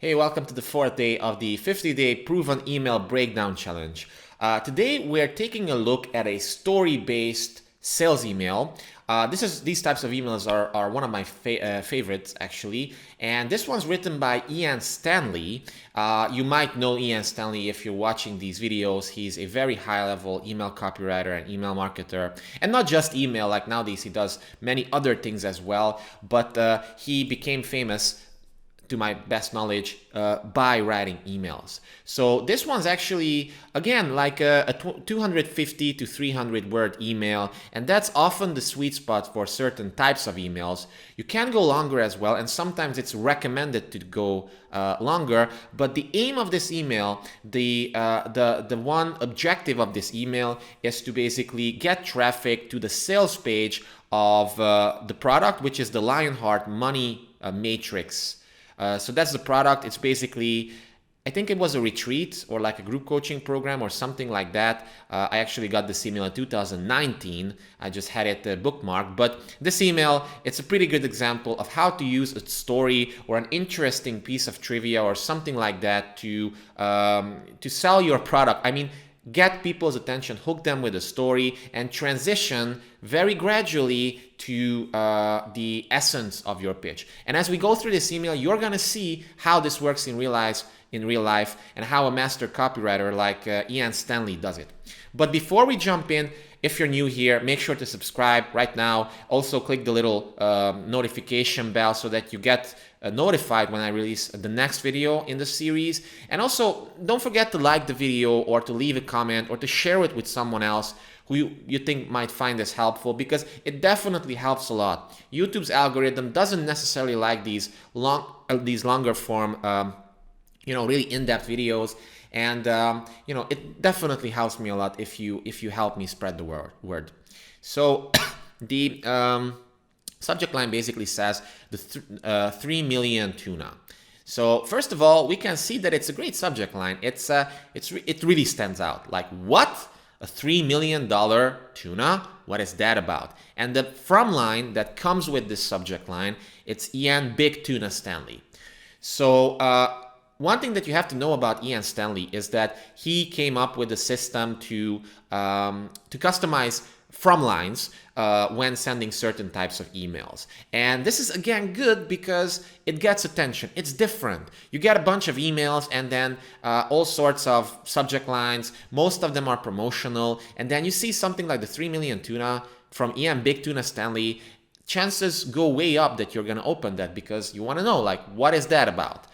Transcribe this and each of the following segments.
Hey, welcome to the fourth day of the 50-day proven email breakdown challenge. Today we're taking a look at a story-based sales email. These types of emails are one of my favorites actually, and this one's written by Stanley. You might know Stanley if you're watching these videos. He's a very high-level email copywriter and email marketer, and not just email. Like nowadays, he does many other things as well. But he became famous, to my best knowledge, by writing emails. So this one's actually, again, like a 250 to 300 word email, and that's often the sweet spot for certain types of emails. You can go longer as well, and sometimes it's recommended to go longer, but the aim of this email, the one objective of this email is to basically get traffic to the sales page of the product, which is the Lionheart Money Matrix. So that's the product. It's basically, I think it was a retreat or like a group coaching program or something like that. I actually got this email in 2019. I just had it bookmarked. But this email, it's a pretty good example of how to use a story or an interesting piece of trivia or something like that to sell your product. I mean, get people's attention, hook them with a story, and transition very gradually to the essence of your pitch. And as we go through this email, you're gonna see how this works in real life, and how a master copywriter like Stanley does it. But before we jump in, if you're new here, make sure to subscribe right now. Also click the little notification bell so that you get notified when I release the next video in the series. And also don't forget to like the video or to leave a comment or to share it with someone else who you think might find this helpful, because it definitely helps a lot. YouTube's algorithm doesn't necessarily like these longer form, really in-depth videos. And it definitely helps me a lot if you help me spread the word. So the subject line basically says the 3 million tuna. So first of all, we can see that it's a great subject line. It really stands out. Like, what? A $3 million tuna? What is that about? And the from line that comes with this subject line, it's Ian Big Tuna Stanley. So one thing that you have to know about Stanley is that he came up with a system to customize from lines when sending certain types of emails. And this is, again, good because it gets attention. It's different. You get a bunch of emails and then all sorts of subject lines. Most of them are promotional. And then you see something like the 3 million tuna from Ian Big Tuna Stanley. Chances go way up that you're going to open that because you want to know, like, what is that about?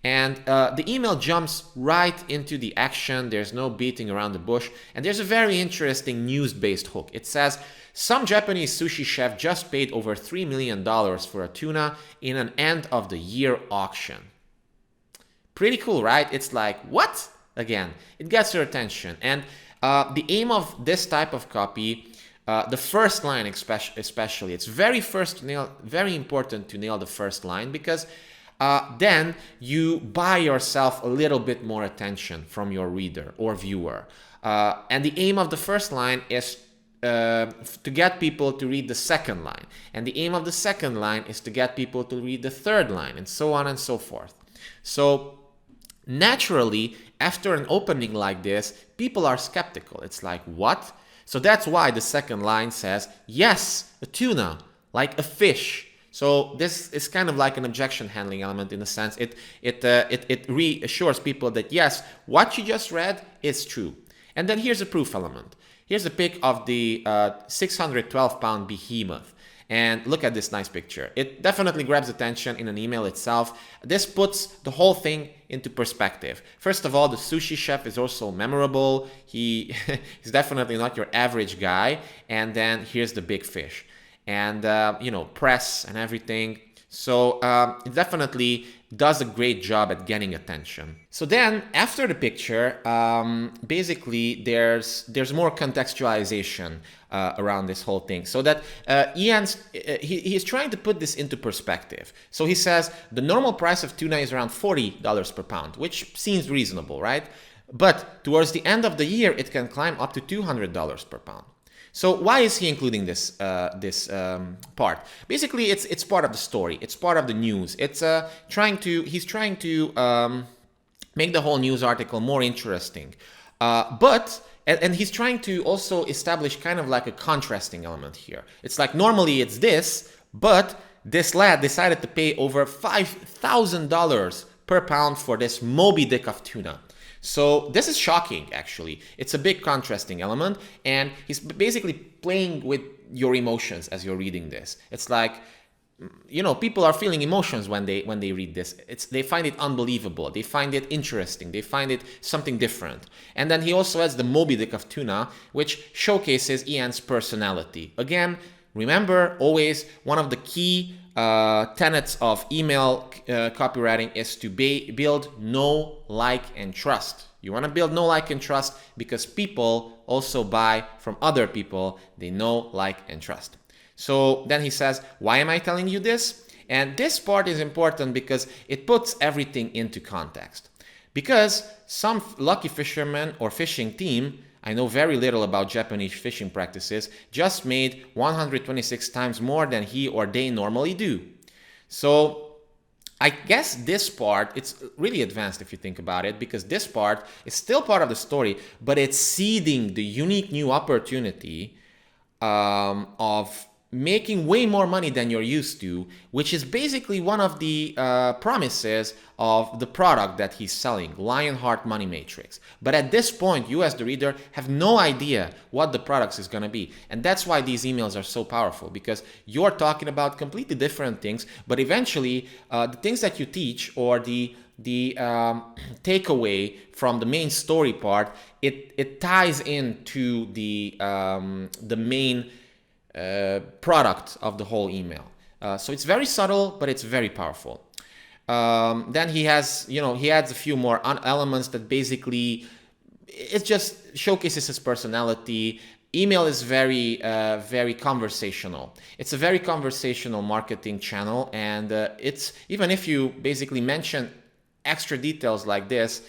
And the email jumps right into the action. There's no beating around the bush. And there's a very interesting news-based hook. It says, some Japanese sushi chef just paid over $3 million for a tuna in an end-of-the-year auction. Pretty cool, right? It's like, what? Again, it gets your attention. And the aim of this type of copy, the first line especially, it's very important to nail the first line, because then you buy yourself a little bit more attention from your reader or viewer. And the aim of the first line is to get people to read the second line. And the aim of the second line is to get people to read the third line, and so on and so forth. So naturally, after an opening like this, people are skeptical. It's like, what? So that's why the second line says, yes, a tuna, like a fish. So this is kind of like an objection handling element in a sense. It reassures people that yes, what you just read is true. And then here's a proof element. Here's a pic of the 612-pound behemoth. And look at this nice picture. It definitely grabs attention in an email itself. This puts the whole thing into perspective. First of all, the sushi chef is also memorable. He's definitely not your average guy. And then here's the big fish. And press and everything. So it definitely does a great job at getting attention. So then after the picture, basically there's more contextualization around this whole thing, so that he's trying to put this into perspective. So he says the normal price of tuna is around $40 per pound, which seems reasonable, right? But towards the end of the year, it can climb up to $200 per pound. So why is he including this part? Basically, it's part of the story. It's part of the news. It's he's trying to make the whole news article more interesting. And he's trying to also establish kind of like a contrasting element here. It's like normally it's this, but this lad decided to pay over $5,000 per pound for this Moby Dick of tuna. So this is shocking, actually. It's a big contrasting element, and he's basically playing with your emotions as you're reading this. It's like, you know, people are feeling emotions when they read this. They find it unbelievable. They find it interesting. They find it something different. And then he also has the Moby Dick of tuna, which showcases Ian's personality. Again, remember, always one of the key tenets of email copywriting is to build know, like, and trust. You want to build know, like, and trust because people also buy from other people they know, like, and trust. So then he says, why am I telling you this? And this part is important because it puts everything into context. Because some lucky fisherman or fishing team, I know very little about Japanese fishing practices, just made 126 times more than he or they normally do. So I guess this part, it's really advanced if you think about it, because this part is still part of the story, but it's seeding the unique new opportunity of making way more money than you're used to, which is basically one of the promises of the product that he's selling, Lionheart Money Matrix. But at this point, you as the reader have no idea what the product is going to be. And that's why these emails are so powerful, because you're talking about completely different things, but eventually the things that you teach or the takeaway from the main story part, it ties into the main product of the whole email. So it's very subtle, but it's very powerful. Then he has, he adds a few more elements that basically, it just showcases his personality. Email is very, very conversational. It's a very conversational marketing channel, and it's, even if you basically mention extra details like this,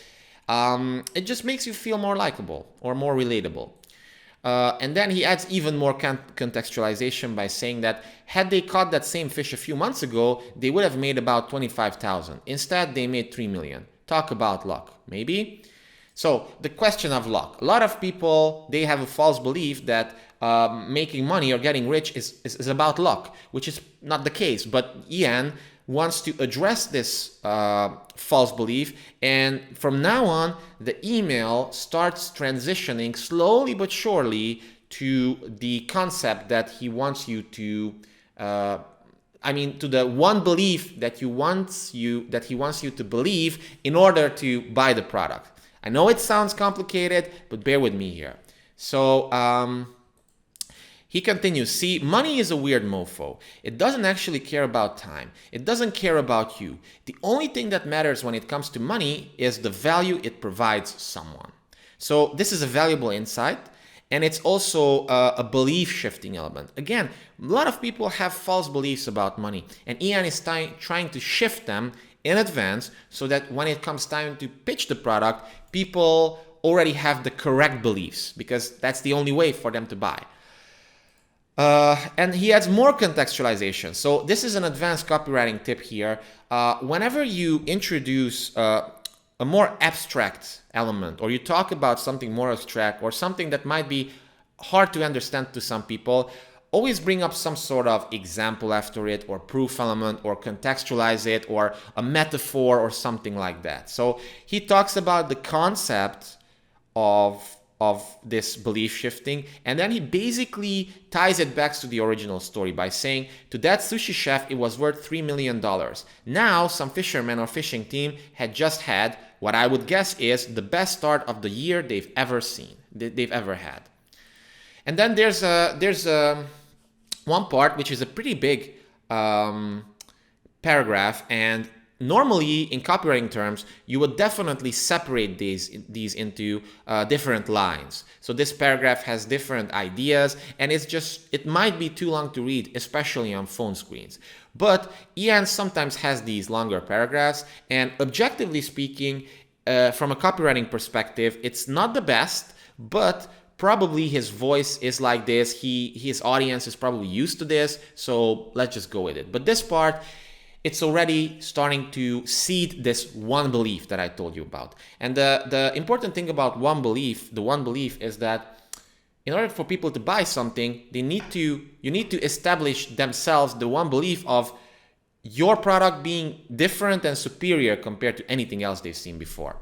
it just makes you feel more likable or more relatable. And then he adds even more contextualization by saying that had they caught that same fish a few months ago, they would have made about 25,000. Instead, they made 3 million. Talk about luck, maybe? So the question of luck. A lot of people, they have a false belief that making money or getting rich is about luck, which is not the case. But Ian wants to address this false belief, and from now on the email starts transitioning slowly but surely to the concept that he wants you to to the one belief that he wants you to believe in order to buy the product. I know it sounds complicated, but bear with me here. So he continues, see, money is a weird mofo. It doesn't actually care about time. It doesn't care about you. The only thing that matters when it comes to money is the value it provides someone. So this is a valuable insight, and it's also a belief shifting element. Again, a lot of people have false beliefs about money, and Ian is trying to shift them in advance so that when it comes time to pitch the product, people already have the correct beliefs, because that's the only way for them to buy. And he adds more contextualization. So this is an advanced copywriting tip here. Whenever you introduce a more abstract element, or you talk about something more abstract or something that might be hard to understand to some people, always bring up some sort of example after it, or proof element, or contextualize it, or a metaphor or something like that. So he talks about the concept of this belief shifting, and then he basically ties it back to the original story by saying, to that sushi chef it was worth $3 million. Now some fishermen or fishing team had just had what I would guess is the best start of the year they've ever had. And then there's one part which is a pretty big paragraph, and normally in copywriting terms you would definitely separate these into different lines. So this paragraph has different ideas, and it might be too long to read, especially on phone screens. But Ian sometimes has these longer paragraphs, and objectively speaking, from a copywriting perspective, it's not the best, but Probably his voice is like this. His audience is probably used to this. So let's just go with it. But this part, it's already starting to seed this one belief that I told you about. And the important thing about the one belief is that in order for people to buy something, you need to establish themselves the one belief of your product being different and superior compared to anything else they've seen before.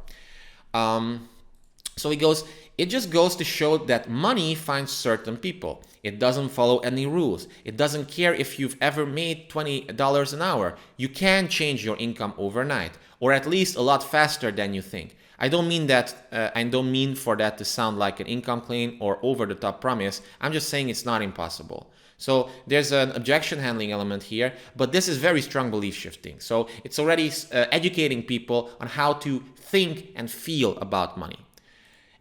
So he goes, it just goes to show that money finds certain people. It doesn't follow any rules. It doesn't care if you've ever made $20 an hour. You can change your income overnight, or at least a lot faster than you think. I don't mean that. I don't mean for that to sound like an income claim or over-the-top promise. I'm just saying it's not impossible. So there's an objection handling element here, but this is very strong belief shifting. So it's already educating people on how to think and feel about money.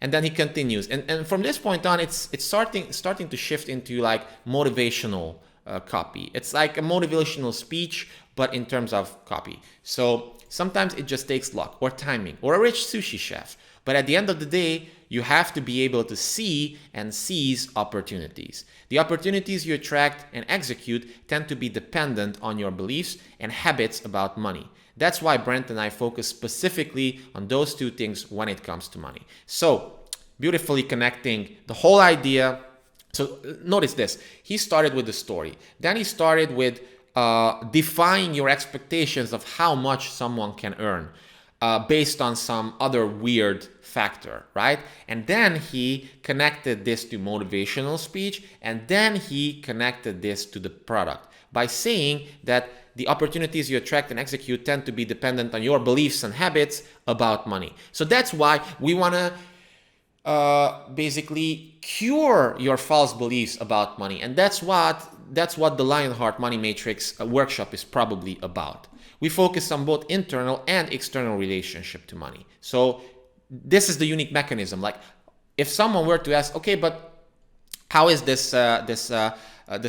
And then he continues, and from this point on, it's starting to shift into like motivational copy. It's like a motivational speech, but in terms of copy. So sometimes it just takes luck or timing or a rich sushi chef. But at the end of the day, you have to be able to see and seize opportunities. The opportunities you attract and execute tend to be dependent on your beliefs and habits about money. That's why Brent and I focus specifically on those two things when it comes to money. So, beautifully connecting the whole idea. So, notice this. He started with the story. Then he started with defying your expectations of how much someone can earn based on some other weird factor, right? And then he connected this to motivational speech, and then he connected this to the product by saying that the opportunities you attract and execute tend to be dependent on your beliefs and habits about money. So that's why we want to basically cure your false beliefs about money. And that's what the Lionheart Money Matrix workshop is probably about. We focus on both internal and external relationship to money. So this is the unique mechanism. Like if someone were to ask, okay, but how is this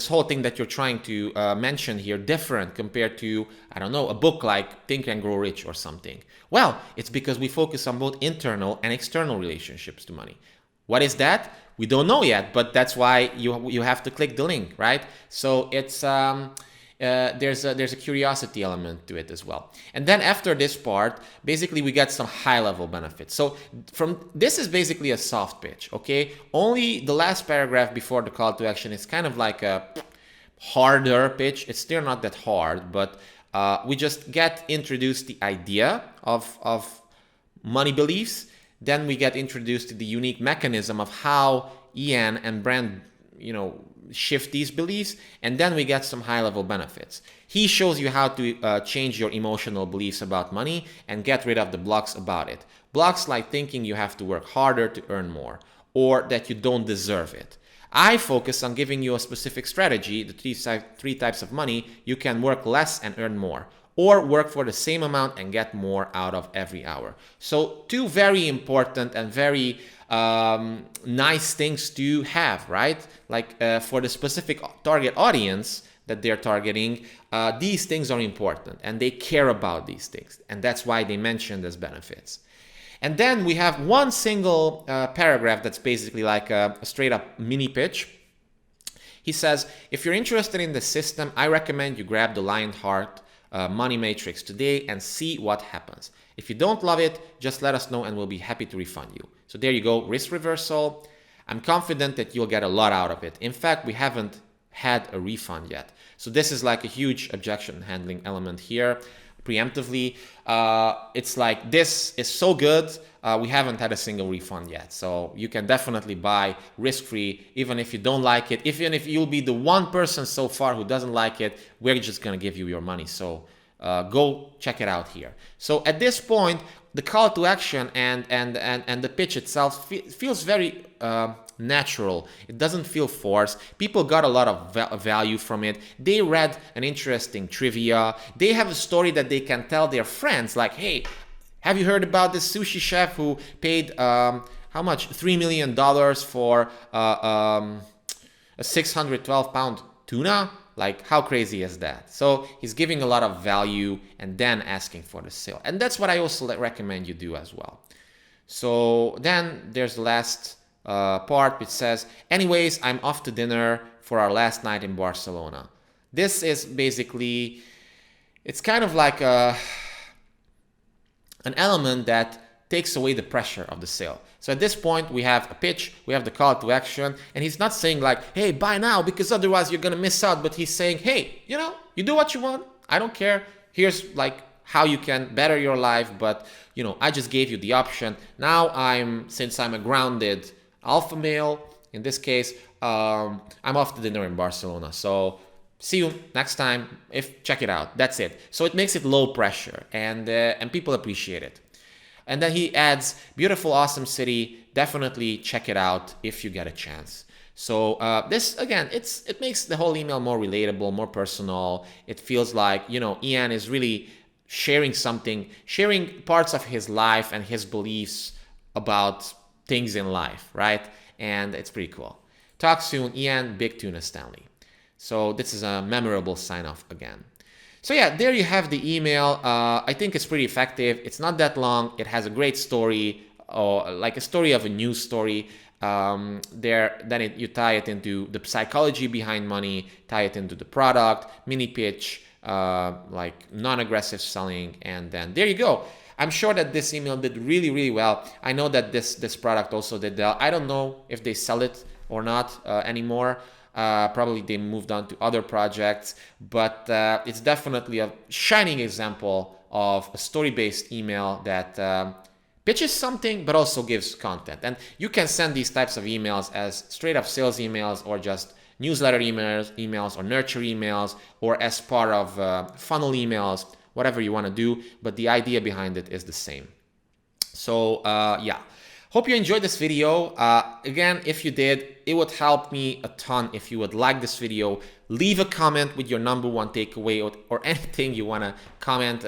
whole thing that you're trying to mention here different compared to, I don't know, a book like Think and Grow Rich or something? Well, it's because we focus on both internal and external relationships to money. What is that? We don't know yet, but that's why you have to click the link, right? So it's there's a curiosity element to it as well. And then after this part, basically we get some high-level benefits. So this is basically a soft pitch, okay? Only the last paragraph before the call to action is kind of like a harder pitch. It's still not that hard, but we just get introduced the idea of money beliefs. Then we get introduced to the unique mechanism of how Ian and Brand, shift these beliefs, and then we get some high-level benefits. He shows you how to change your emotional beliefs about money and get rid of the blocks about it. Blocks like thinking you have to work harder to earn more, or that you don't deserve it. I focus on giving you a specific strategy, the three types of money. You can work less and earn more, or work for the same amount and get more out of every hour. So two very important and very nice things to have, right? Like for the specific target audience that they're targeting, these things are important and they care about these things. And that's why they mentioned as benefits. And then we have one single paragraph that's basically like a straight up mini pitch. He says, if you're interested in the system, I recommend you grab the Lionheart Money Matrix today and see what happens. If you don't love it, just let us know and we'll be happy to refund you. So there you go, risk reversal. I'm confident that you'll get a lot out of it. In fact, we haven't had a refund yet. So this is like a huge objection handling element here. Preemptively, it's like, this is so good, we haven't had a single refund yet. So you can definitely buy risk-free, even if you don't like it. Even if you'll be the one person so far who doesn't like it, we're just gonna give you your money. So go check it out here. So at this point, the call to action and the pitch itself feels very natural. It doesn't feel forced. People got a lot of value from it. They read an interesting trivia. They have a story that they can tell their friends, like, hey, have you heard about this sushi chef who paid how much? $3 million for a 612-pound tuna? Like, how crazy is that? So he's giving a lot of value and then asking for the sale. And that's what I also recommend you do as well. So then there's the last part which says, anyways, I'm off to dinner for our last night in Barcelona. This is basically, it's kind of like an element that takes away the pressure of the sale. So at this point, we have a pitch, we have the call to action, and he's not saying like, hey, buy now because otherwise you're gonna miss out, but he's saying, hey, you do what you want, I don't care, here's like how you can better your life, but I just gave you the option. Now since I'm a grounded alpha male, in this case, I'm off to dinner in Barcelona. So see you next time. Check it out. That's it. So it makes it low pressure, and people appreciate it. And then he adds, beautiful, awesome city. Definitely check it out if you get a chance. So this, again, it makes the whole email more relatable, more personal. It feels like, Ian is really sharing something, sharing parts of his life and his beliefs about things in life, right? And it's pretty cool. Talk soon, Ian. Big tuna, Stanley. So this is a memorable sign-off again. So yeah, there you have the email. I think it's pretty effective. It's not that long. It has a great story, or like a story of a news story. You tie it into the psychology behind money, tie it into the product, mini pitch, like non-aggressive selling, and then there you go. I'm sure that this email did really, really well. I know that this product also did well. I don't know if they sell it or not anymore. Probably they moved on to other projects, but it's definitely a shining example of a story-based email that pitches something but also gives content. And you can send these types of emails as straight up sales emails, or just newsletter emails or nurture emails, or as part of funnel emails, whatever you want to do, but the idea behind it is the same. So yeah, hope you enjoyed this video. Again, if you did, it would help me a ton if you would like this video. Leave a comment with your #1 takeaway, or anything you want to comment,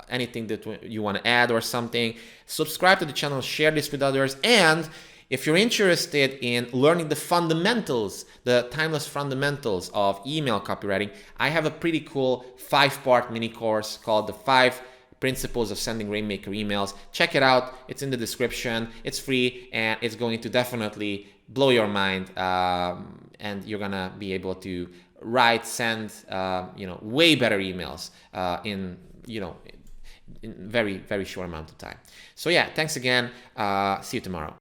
anything that you want to add or something. Subscribe to the channel, share this with others, and if you're interested in learning the fundamentals, the timeless fundamentals of email copywriting, I have a pretty cool 5-part mini course called the 5 Principles of Sending Rainmaker Emails. Check it out. It's in the description. It's free, and it's going to definitely blow your mind. And you're gonna be able to send way better emails in very, very short amount of time. So yeah, thanks again. See you tomorrow.